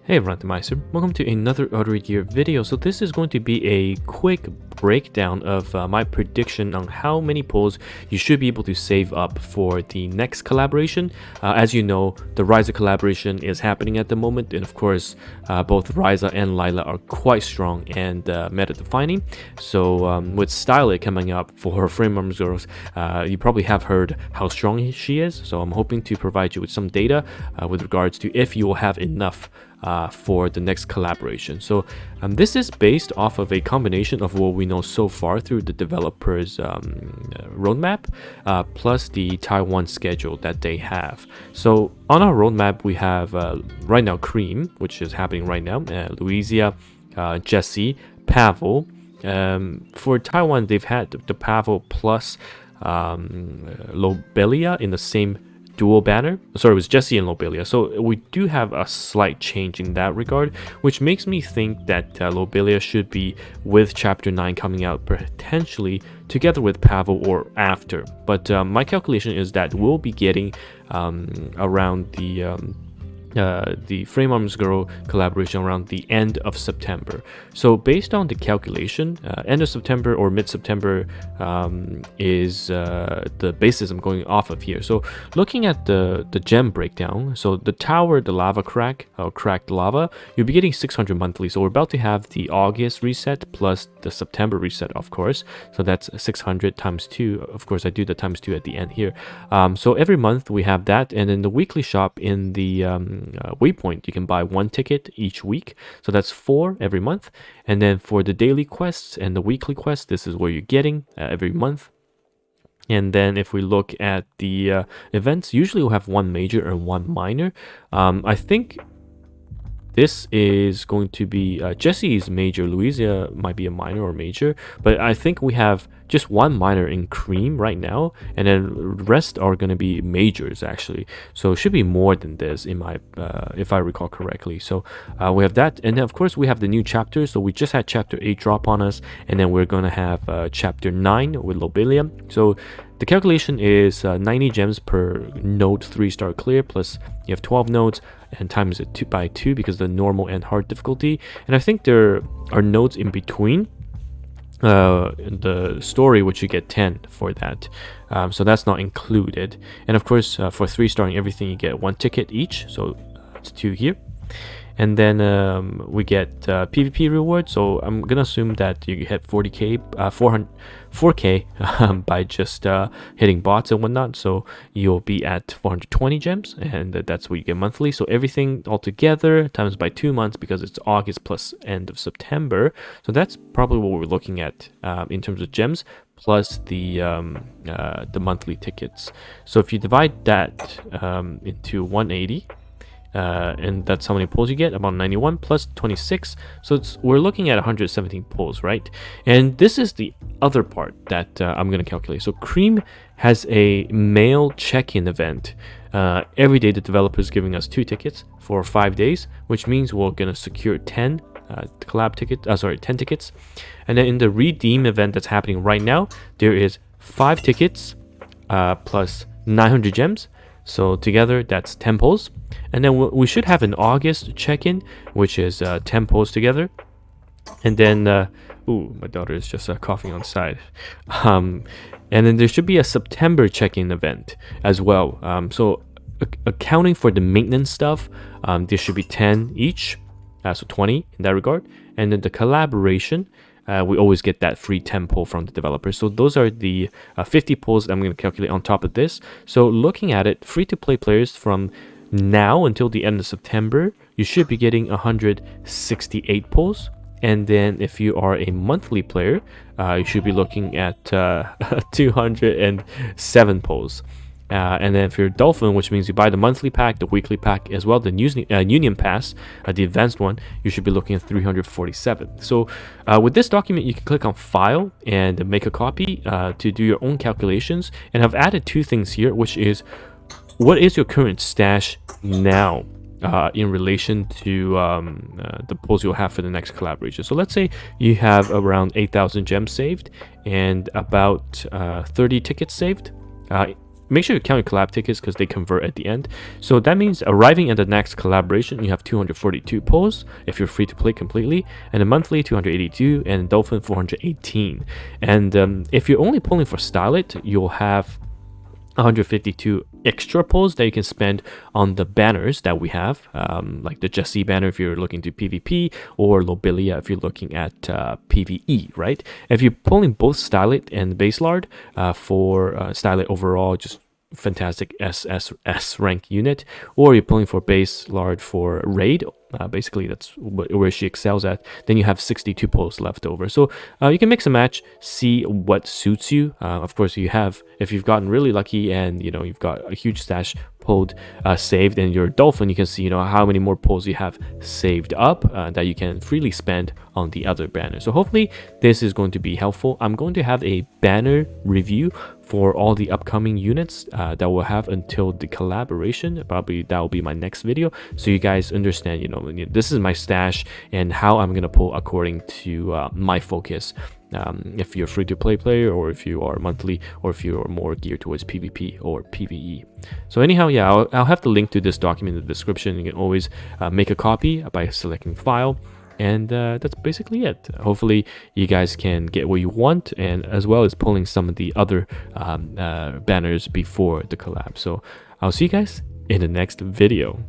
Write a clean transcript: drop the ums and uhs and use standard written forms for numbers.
Hey everyone, TimaeuSS. Welcome to another Artery Gear video. So this is going to be a quick breakdown of my prediction on how many pulls you should be able to save up for the next collaboration. As you know, the Ryza collaboration is happening at the moment, and of course, both Ryza and Lila are quite strong and meta defining. So with Stylet coming up for Frame Arms Girls, you probably have heard how strong she is. So I'm hoping to provide you with some data with regards to if you will have enough for the next collaboration. So this is based off of a combination of what we know so far through the developers roadmap plus the Taiwan schedule that they have. So on our roadmap we have right now Cream, which is happening right now, Louisia, Jessie, Pavel. For Taiwan they've had the Pavel plus Lobelia in the same dual banner. Sorry, it was Jessie and Lobelia. So we do have a slight change in that regard, which makes me think that Lobelia should be with Chapter 9 coming out potentially together with Pavel or after. But my calculation is that we'll be getting around the Frame Arms Girl collaboration around the end of September. So based on the calculation, end of September or mid-September is the basis I'm going off of here. So looking at the gem breakdown, so the tower, the lava crack, or cracked lava, you'll be getting 600 monthly. So we're about to have the August reset plus the September reset, of course. So that's 600 times 2. Of course, I do the times 2 at the end here. So every month we have that, and in the weekly shop in the waypoint you can buy 1 ticket each week, so that's 4 every month. And then for the daily quests and the weekly quests, this is where you're getting every month. And then if we look at the events, usually we'll have 1 major and 1 minor. I think this is going to be Jessie's major, Louisia might be a minor or major, but I think we have just 1 minor in Cream right now, and then the rest are going to be majors actually. So it should be more than this in my if I recall correctly. So we have that, and then of course we have the new chapters. So we just had chapter 8 drop on us, and then we're going to have chapter 9 with Lobelia. So the calculation is 90 gems per node 3-star clear, plus you have 12 nodes and times it by 2 because the normal and hard difficulty. And I think there are nodes in between the story, which you get 10 for that. So that's not included. And of course for 3-starring everything you get 1 ticket each, so it's 2 here. And then we get PvP reward. So I'm gonna assume that you hit 4k by just hitting bots and whatnot. So you'll be at 420 gems, and that's what you get monthly. So everything all together times by 2 months, because it's August plus end of September. So that's probably what we're looking at in terms of gems, plus the monthly tickets. So if you divide that into 180. And that's how many pulls you get, about 91 plus 26, so we're looking at 117 pulls, right? And this is the other part that I'm going to calculate. So Cream has a mail check-in event every day. The developer is giving us 2 tickets for 5 days, which means we're going to secure 10 collab tickets, 10 tickets. And then in the redeem event that's happening right now, there is 5 tickets plus 900 gems. So together that's 10 pulls. And then we should have an August check-in, which is 10 pulls together. And then ooh, my daughter is just coughing on the side. And then there should be a September check-in event as well. So accounting for the maintenance stuff, there should be 10 each, so 20 in that regard. And then the collaboration, we always get that free 10 pull from the developer. So those are the 50 pulls that I'm going to calculate on top of this. So looking at it, free-to-play players from now until the end of September, you should be getting 168 pulls. And then if you are a monthly player, you should be looking at 207 pulls. And then if you're a Dolphin, which means you buy the monthly pack, the weekly pack, as well the Union Pass, the advanced one, you should be looking at 347. So with this document, you can click on File and make a copy to do your own calculations. And I've added 2 things here, which is what is your current stash now in relation to the pulls you'll have for the next collaboration. So let's say you have around 8,000 gems saved and about 30 tickets saved. make sure you count your collab tickets because they convert at the end. So that means arriving at the next collaboration, you have 242 pulls if you're free to play completely, and a monthly 282, and Dolphin 418. And if you're only pulling for Stylet, you'll have 152 extra pulls that you can spend on the banners that we have, like the Jesse banner if you're looking to PvP, or Lobelia if you're looking at PvE, right? If you're pulling both Stylet and Base Lard for Stylet overall, just fantastic SSS rank unit, or you're pulling for Base Lard for Raid, basically that's where she excels at, then you have 62 pulls left over. So you can mix and match, see what suits you. Of course, if you've gotten really lucky and you've got a huge stash pulled saved in your Dolphin, you can see how many more pulls you have saved up that you can freely spend on the other banner. So hopefully this is going to be helpful. I'm going to have a banner review for all the upcoming units that we'll have until the collaboration. Probably that will be my next video, so you guys understand this is my stash and how I'm gonna pull according to my focus. If you're free to play player, or if you are monthly, or if you are more geared towards PvP or PvE. So anyhow, yeah, I'll have the link to this document in the description. You can always make a copy by selecting file, and that's basically it. Hopefully you guys can get what you want, and as well as pulling some of the other banners before the collab. So I'll see you guys in the next video.